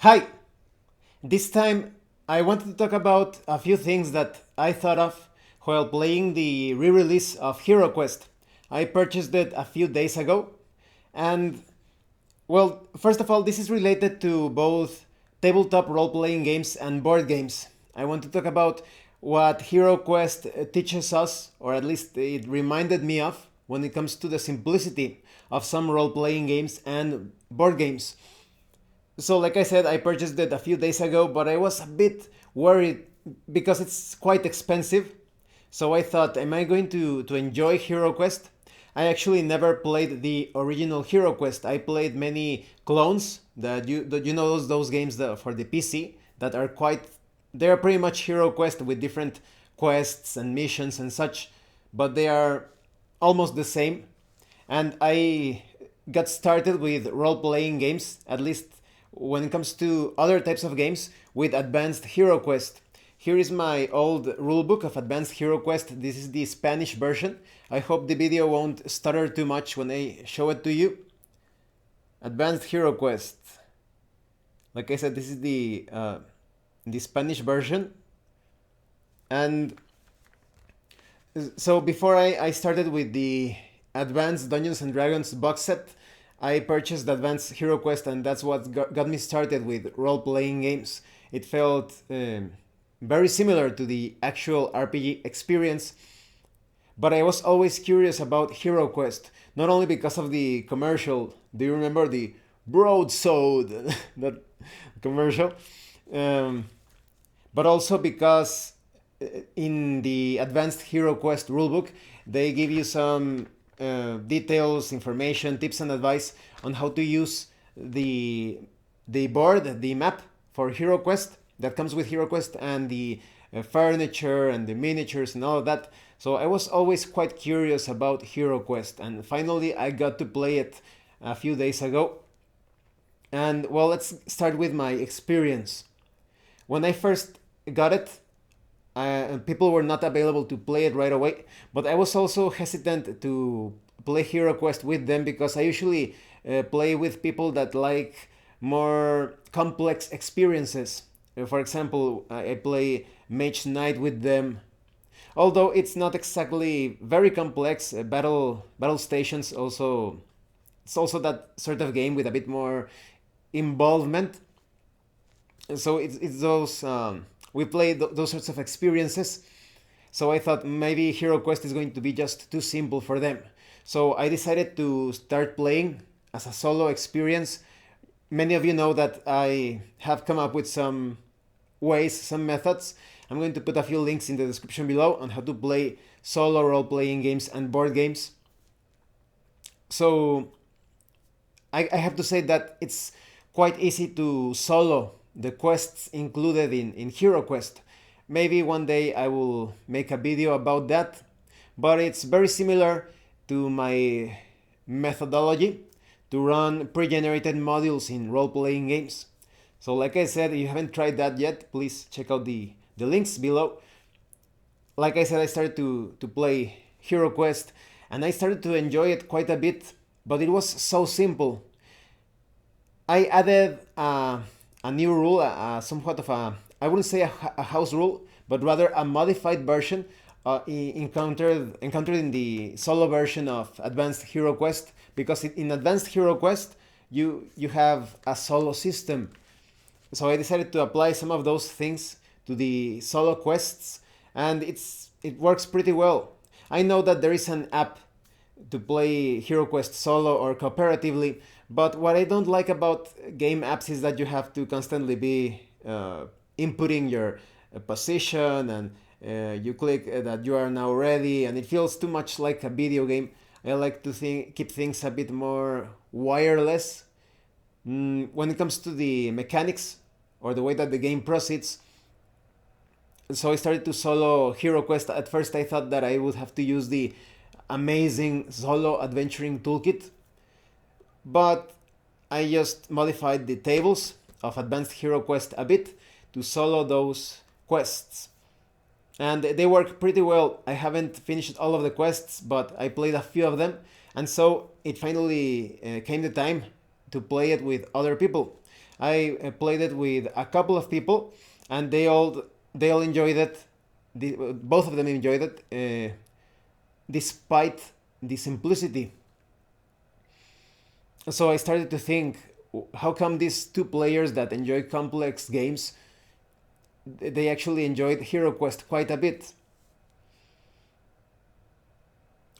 Hi! This time I wanted to talk about a few things that I thought of while playing the re release of Heroquest. I purchased it a few days ago, and well, first of all, this is related to both tabletop role playing games and board games. I want to talk about what Heroquest teaches us, or at least it reminded me of, when it comes to the simplicity of some role playing games and board games. So, like I said, I purchased it a few days ago, but I was a bit worried because it's quite expensive. So I thought, am I going to enjoy HeroQuest? I actually never played the original HeroQuest. I played many clones that you know those games that, for the PC that are quite they're pretty much HeroQuest with different quests and missions and such, but they are almost the same. And I got started with role playing games, at least when it comes to other types of games, with Advanced Hero Quest. Here is my old rulebook of Advanced Hero Quest. This is the Spanish version. I hope the video won't stutter too much when I show it to you. Advanced Hero Quest. Like I said, this is the Spanish version. And so before I started with the Advanced Dungeons and Dragons box set, I purchased Advanced Hero Quest, and that's what got me started with role playing games. It felt very similar to the actual RPG experience, but I was always curious about Hero Quest, not only because of the commercial. Do you remember the broadsword that commercial? Um, but also because in the Advanced Hero Quest rulebook, they give you some details, information, tips, and advice on how to use the the board, the map for Hero Quest that comes with Hero Quest, and the furniture and the miniatures and all of that. So I was always quite curious about Hero Quest, and finally I got to play it a few days ago. And well, let's start with my experience. When I first got it, people were not available to play it right away, but I was also hesitant to play Hero Quest with them because I usually play with people that like more complex experiences. For example, I play Mage Knight with them. Although it's not exactly very complex, battle stations also it's also that sort of game with a bit more involvement. So it's those we play those sorts of experiences. So I thought maybe Hero Quest is going to be just too simple for them. So I decided to start playing as a solo experience. Many of you know that I have come up with some ways, some methods. I'm going to put a few links in the description below on how to play solo role playing games and board games. So I have to say that it's quite easy to solo the quests included in Hero Quest. Maybe one day I will make a video about that, but it's very similar to my methodology to run pre-generated modules in role-playing games. So like I said, if you haven't tried that yet, please check out the links below. Like I said, I started to play Hero Quest, and I started to enjoy it quite a bit, but it was so simple. I added a new rule, somewhat of I wouldn't say a house rule, but rather a modified version encountered in the solo version of Advanced Hero Quest. Because in Advanced Hero Quest, you have a solo system. So I decided to apply some of those things to the solo quests, and it works pretty well. I know that there is an app to play Hero Quest solo or cooperatively, but what I don't like about game apps is that you have to constantly be inputting your position, and you click that you are now ready, and it feels too much like a video game. I like to keep things a bit more wireless. When it comes to the mechanics or the way that the game proceeds, so I started to solo Hero Quest. At first, I thought that I would have to use the amazing solo adventuring toolkit, but I just modified the tables of Advanced Hero Quest a bit to solo those quests. And they work pretty well. I haven't finished all of the quests, but I played a few of them, and so it finally came the time to play it with other people. I played it with a couple of people, and they all enjoyed it. Both of them enjoyed it, despite the simplicity. So I started to think, how come these two players that enjoy complex games, they actually enjoyed HeroQuest quite a bit?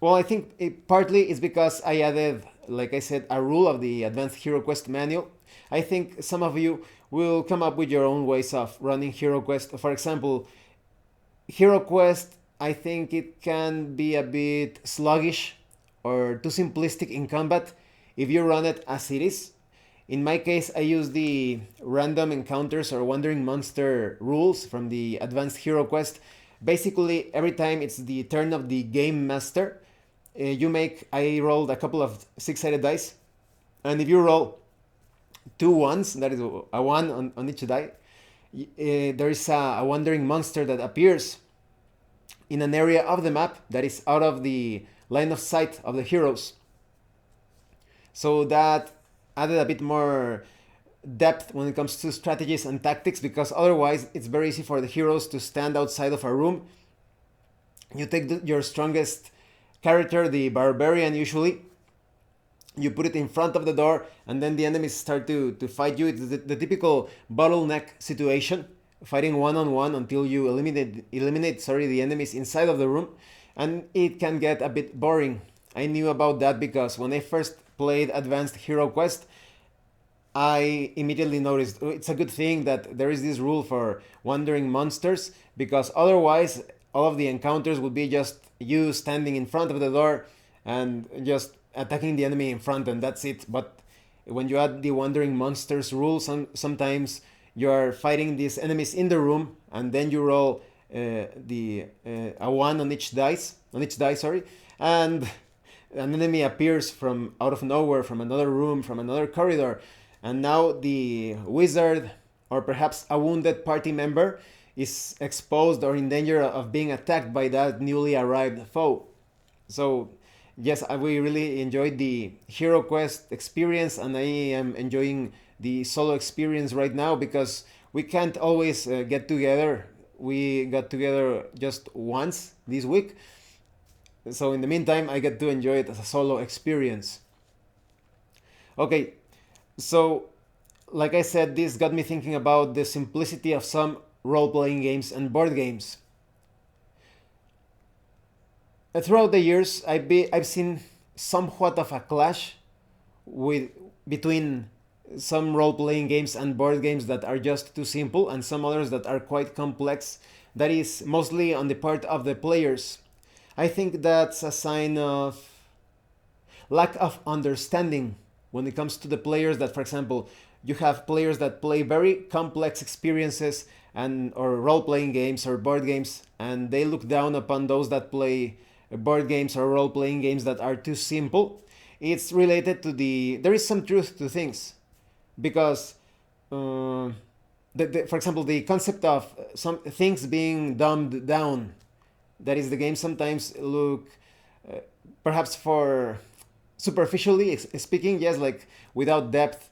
Well, I think partly it's because I added, like I said, a rule of the Advanced HeroQuest manual. I think some of you will come up with your own ways of running HeroQuest. For example, HeroQuest, I think it can be a bit sluggish or too simplistic in combat if you run it as it is. In my case, I use the random encounters or wandering monster rules from the Advanced HeroQuest. Basically, every time it's the turn of the game master, I rolled a couple of six-sided dice, and if you roll two ones, that is a one on each die, there is a wandering monster that appears in an area of the map that is out of the line of sight of the heroes. So that added a bit more depth when it comes to strategies and tactics, because otherwise it's very easy for the heroes to stand outside of a room. You take your strongest character, the barbarian usually, you put it in front of the door, and then the enemies start to fight you. It's the typical bottleneck situation, fighting one-on-one until you eliminate the enemies inside of the room, and it can get a bit boring. I knew about that because when I first played Advanced HeroQuest, I immediately noticed it's a good thing that there is this rule for wandering monsters, because otherwise all of the encounters would be just you standing in front of the door and just attacking the enemy in front, and that's it. But when you add the wandering monsters rule, sometimes you are fighting these enemies in the room, and then you roll a one on each die, sorry, and an enemy appears from out of nowhere, from another room, from another corridor, and now the wizard or perhaps a wounded party member is exposed or in danger of being attacked by that newly arrived foe. So yes, we really enjoyed the HeroQuest experience, and I am enjoying the solo experience right now because we can't always get together. We got together just once this week, so in the meantime I get to enjoy it as a solo experience. Okay, so like I said, this got me thinking about the simplicity of some role-playing games and board games. Throughout the years, I've seen somewhat of a clash with between some role-playing games and board games that are just too simple, and some others that are quite complex. That is mostly on the part of the players. I think that's a sign of lack of understanding when it comes to the players. That, for example, you have players that play very complex experiences and or role-playing games or board games, and they look down upon those that play board games or role-playing games that are too simple. It's related to there is some truth to things, because for example, the concept of some things being dumbed down, that is, the game sometimes look perhaps for superficially speaking, yes, like without depth,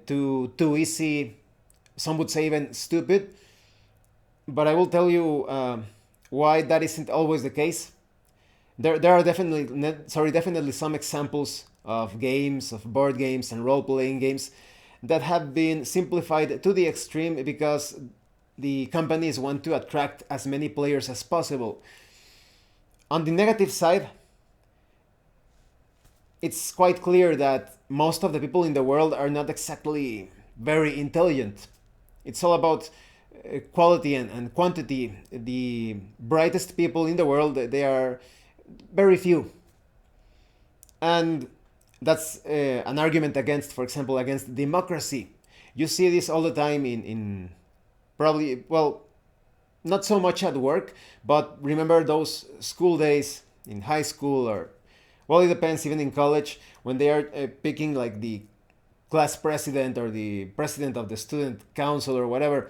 too easy, some would say even stupid. But I will tell you why that isn't always the case. There are definitely some examples of games, of board games and role-playing games that have been simplified to the extreme because the companies want to attract as many players as possible. On the negative side, it's quite clear that most of the people in the world are not exactly very intelligent. It's all about quality and quantity. The brightest people in the world, they are very few. And that's an argument against, for example, against democracy. You see this all the time in probably, well, not so much at work, but remember those school days in high school, or, well, it depends, even in college, when they are picking like the class president or the president of the student council or whatever.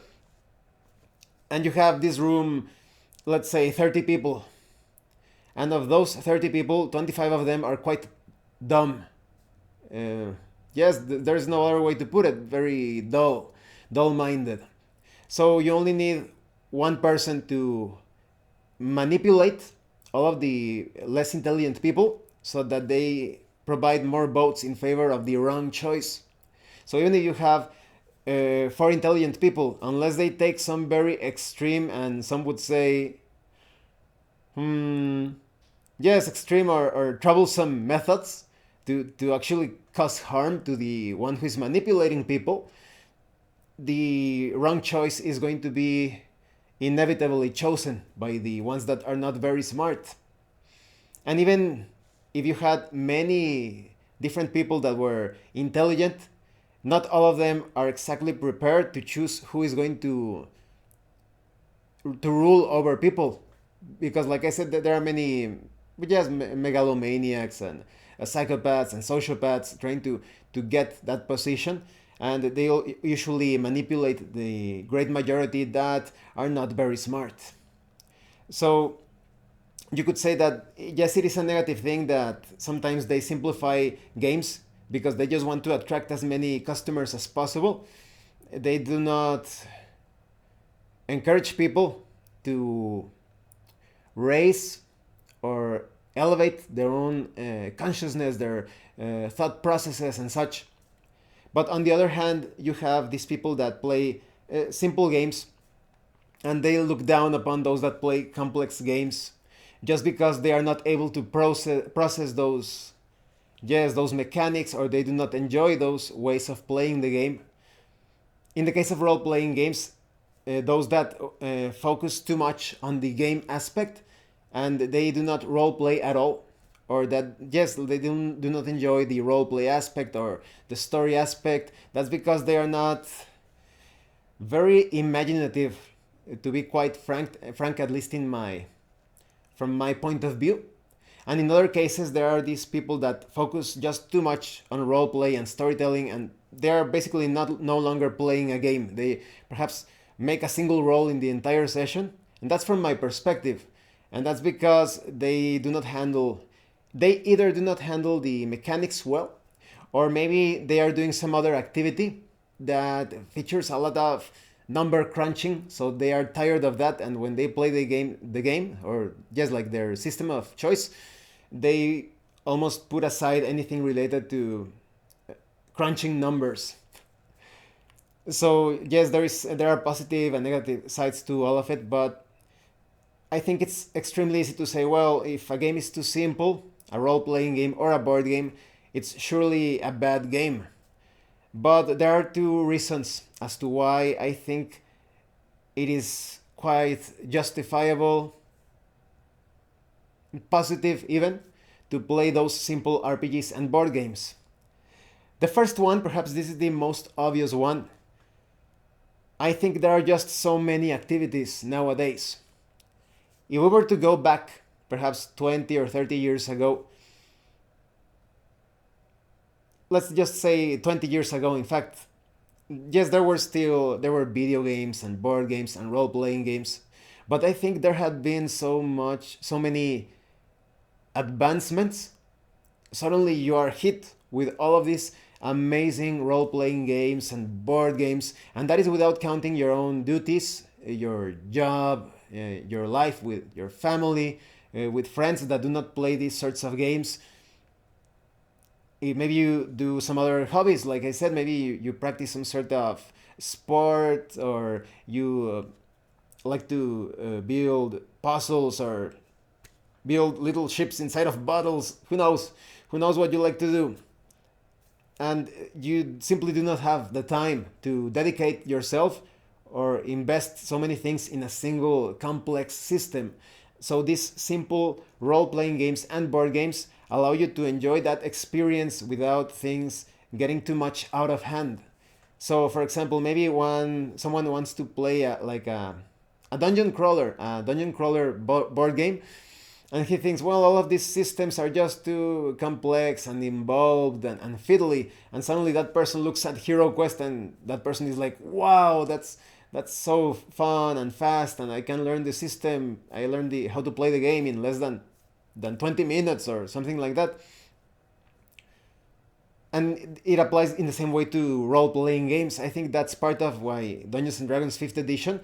And you have this room, let's say 30 people. And of those 30 people, 25 of them are quite dumb. yes, there's no other way to put it. Very dull-minded. So you only need one person to manipulate all of the less intelligent people so that they provide more votes in favor of the wrong choice. So even if you have four intelligent people, unless they take some very extreme and some would say, hmm, yes, extreme or troublesome methods to actually cause harm to the one who is manipulating people, the wrong choice is going to be inevitably chosen by the ones that are not very smart. And even if you had many different people that were intelligent, not all of them are exactly prepared to choose who is going to rule over people, because like I said, there are many just megalomaniacs and psychopaths and sociopaths trying to get that position, and they usually manipulate the great majority that are not very smart. So you could say that yes, it is a negative thing that sometimes they simplify games because they just want to attract as many customers as possible. They do not encourage people to raise or elevate their own consciousness, their thought processes, and such. But on the other hand, you have these people that play simple games and they look down upon those that play complex games just because they are not able to process those, yes, those mechanics, or they do not enjoy those ways of playing the game. In the case of role-playing games, those that focus too much on the game aspect and they do not role-play at all, or that, yes, they do not enjoy the role-play aspect or the story aspect, that's because they are not very imaginative, to be quite frank, at least from my point of view. And in other cases, there are these people that focus just too much on roleplay and storytelling, and they are basically no longer playing a game. They perhaps make a single roll in the entire session, and that's from my perspective. And that's because they either do not handle the mechanics well, or maybe they are doing some other activity that features a lot of number crunching, so they are tired of that, and when they play the game, or just like their system of choice, they almost put aside anything related to crunching numbers. So yes, there are positive and negative sides to all of it, but I think it's extremely easy to say, well, if a game is too simple, a role-playing game or a board game, it's surely a bad game. But there are two reasons as to why I think it is quite justifiable, positive even, to play those simple RPGs and board games. The first one, perhaps this is the most obvious one. I think there are just so many activities nowadays. If we were to go back perhaps 20 or 30 years ago, let's just say 20 years ago, in fact, yes, there were video games and board games and role-playing games, but I think there had been so many advancements. Suddenly you are hit with all of these amazing role-playing games and board games, and that is without counting your own duties, your job, your life with your family, with friends that do not play these sorts of games. Maybe you do some other hobbies, like I said, maybe you practice some sort of sport, or you like to build puzzles or build little ships inside of bottles. Who knows what you like to do, and you simply do not have the time to dedicate yourself or invest so many things in a single complex system. So these simple role-playing games and board games allow you to enjoy that experience without things getting too much out of hand. So for example, maybe someone wants to play a dungeon crawler board game, and he thinks, well, all of these systems are just too complex and involved and fiddly, and suddenly that person looks at Heroquest and that person is like, wow, that's so fun and fast, and I can learn the system. I learned how to play the game in less than 20 minutes or something like that. And it applies in the same way to role-playing games. I think that's part of why Dungeons and Dragons 5th edition,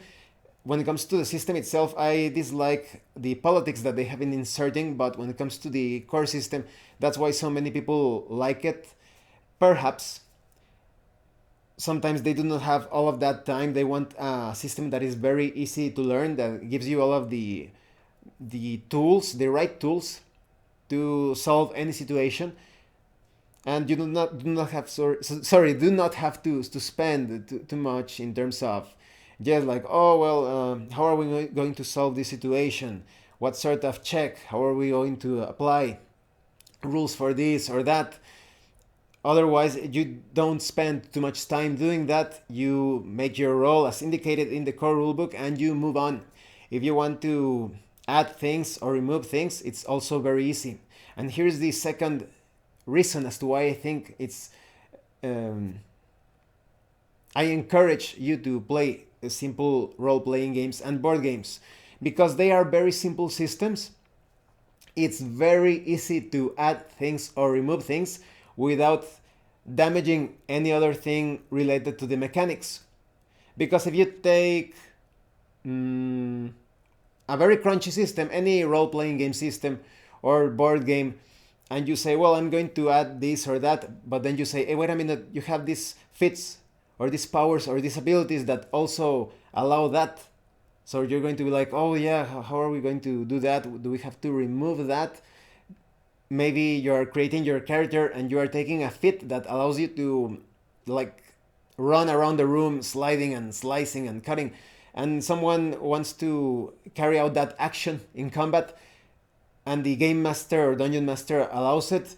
when it comes to the system itself, I dislike the politics that they have been inserting, but when it comes to the core system, that's why so many people like it. Perhaps sometimes they do not have all of that time. They want a system that is very easy to learn, that gives you all of the tools, the right tools to solve any situation, and you do not have do not have to spend too much in terms of just like, oh well, how are we going to solve this situation, what sort of check, how are we going to apply rules for this or that. Otherwise, you don't spend too much time doing that. You make your role as indicated in the core rulebook and you move on. If you want to add things or remove things, it's also very easy. And here's the second reason as to why I think it's I encourage you to play simple role-playing games and board games, because they are very simple systems. It's very easy to add things or remove things without damaging any other thing related to the mechanics. Because if you take a very crunchy system, any role-playing game system or board game, and you say, well, I'm going to add this or that, but then you say, hey, wait a minute, you have these fits or these powers or these abilities that also allow that. So you're going to be like, oh yeah, how are we going to do that? Do we have to remove that? Maybe you're creating your character and you are taking a fit that allows you to like run around the room sliding and slicing and cutting, and someone wants to carry out that action in combat and the game master or dungeon master allows it.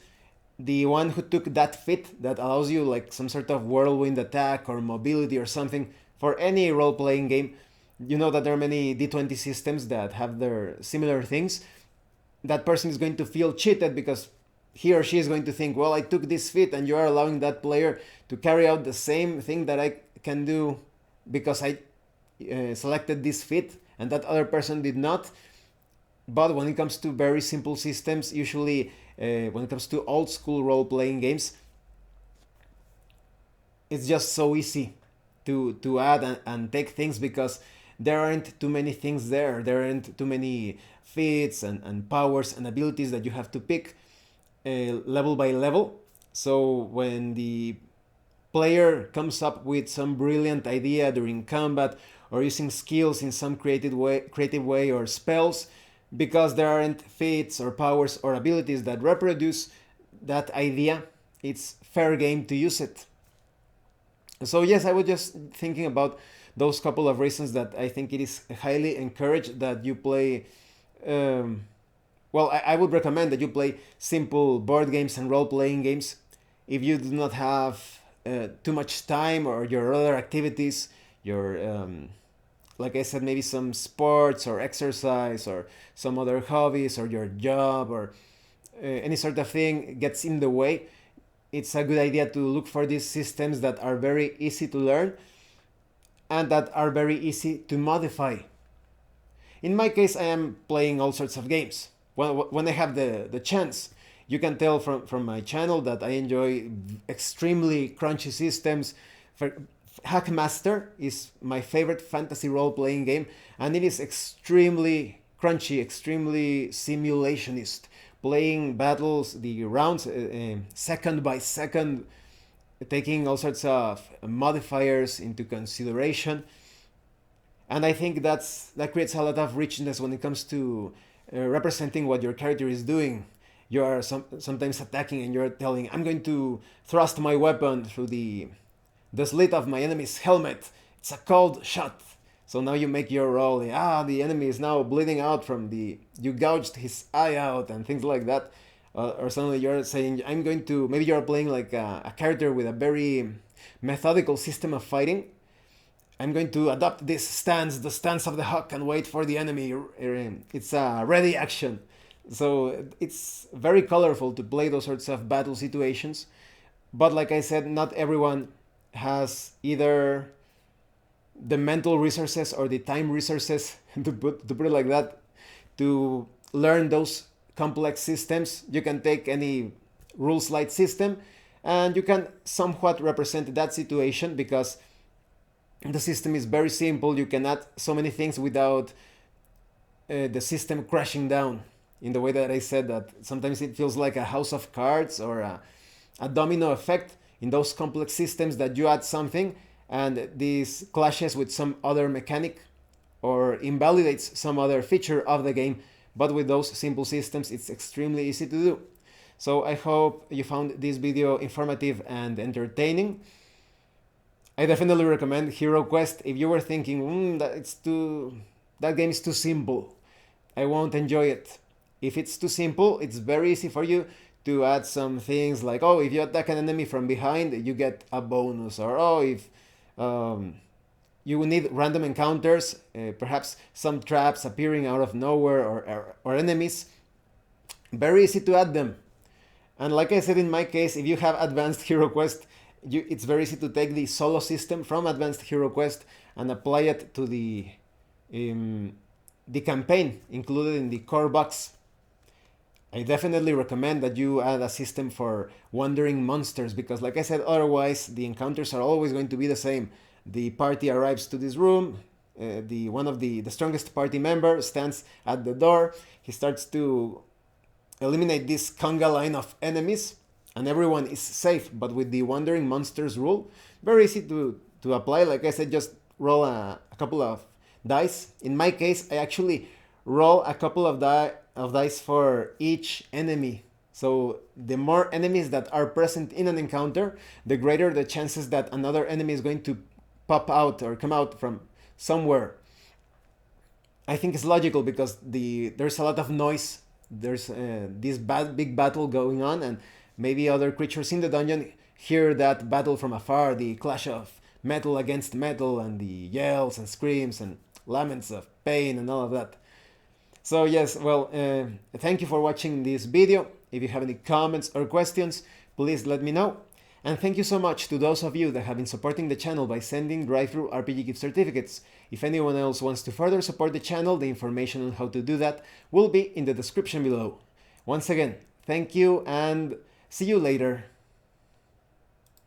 The one who took that fit that allows you like some sort of whirlwind attack or mobility or something for any role-playing game, you know that there are many D20 systems that have their similar things. That person is going to feel cheated because he or she is going to think, well, I took this fit and you are allowing that player to carry out the same thing that I can do because I selected this fit and that other person did not. But when it comes to very simple systems, usually when it comes to old school role-playing games, it's just so easy to add and take things because there aren't too many things there. There aren't too many feats and powers and abilities that you have to pick level by level. So when the player comes up with some brilliant idea during combat or using skills in some creative way or spells, because there aren't feats or powers or abilities that reproduce that idea, it's fair game to use it. So yes, I was just thinking about those couple of reasons that I think it is highly encouraged that you play. I would recommend that you play simple board games and role-playing games. If you do not have too much time or your other activities, your like I said, maybe some sports or exercise or some other hobbies or your job or any sort of thing gets in the way, it's a good idea to look for these systems that are very easy to learn and that are very easy to modify. In my case, I am playing all sorts of games. When I have the chance, you can tell from my channel that I enjoy extremely crunchy systems. Hackmaster is my favorite fantasy role-playing game, and it is extremely crunchy, extremely simulationist. Playing battles, the rounds, second by second, taking all sorts of modifiers into consideration. And I think that creates a lot of richness when it comes to representing what your character is doing. You are sometimes attacking and you're telling, I'm going to thrust my weapon through the slit of my enemy's helmet. It's a cold shot. So now you make your roll. The enemy is now bleeding out from you gouged his eye out and things like that. Or suddenly you're saying, I'm going to, maybe you're playing like a character with a very methodical system of fighting. I'm going to adopt this stance, the stance of the hawk, and wait for the enemy. It's a ready action. So it's very colorful to play those sorts of battle situations. But like I said, not everyone has either the mental resources or the time resources, to put it like that, to learn those complex systems. You can take any rules light system And you can somewhat represent that situation because the system is very simple. You can add so many things without the system crashing down in the way that I said, that sometimes it feels like a house of cards or a domino effect in those complex systems, that you add something and this clashes with some other mechanic or invalidates some other feature of the game. But with those simple systems, it's extremely easy to do. So I hope you found this video informative and entertaining. I definitely recommend Heroquest if you were thinking, that game is too simple, I won't enjoy it. If it's too simple, it's very easy for you to add some things like, oh, if you attack an enemy from behind, you get a bonus, or oh, if you will need random encounters, perhaps some traps appearing out of nowhere, or enemies. Very easy to add them. And like I said in my case, if you have advanced Heroquest, it's very easy to take the solo system from advanced Heroquest and apply it to the campaign included in the core box. I definitely recommend that you add a system for wandering monsters, because like I said, otherwise the encounters are always going to be the same. The party arrives to this room, one of the strongest party member stands at the door, he starts to eliminate this conga line of enemies, and everyone is safe. But with the wandering monsters rule, very easy to apply. Like I said, just roll a couple of dice. In my case, I actually roll a couple of dice for each enemy. So the more enemies that are present in an encounter, the greater the chances that another enemy is going to pop out or come out from somewhere. I think it's logical because there's a lot of noise. There's this big battle going on, and maybe other creatures in the dungeon hear that battle from afar, the clash of metal against metal, and the yells and screams and laments of pain and all of that. So yes, well, thank you for watching this video. If you have any comments or questions, please let me know. And thank you so much to those of you that have been supporting the channel by sending drive-thru RPG gift certificates. If anyone else wants to further support the channel, the information on how to do that will be in the description below. Once again, thank you and see you later.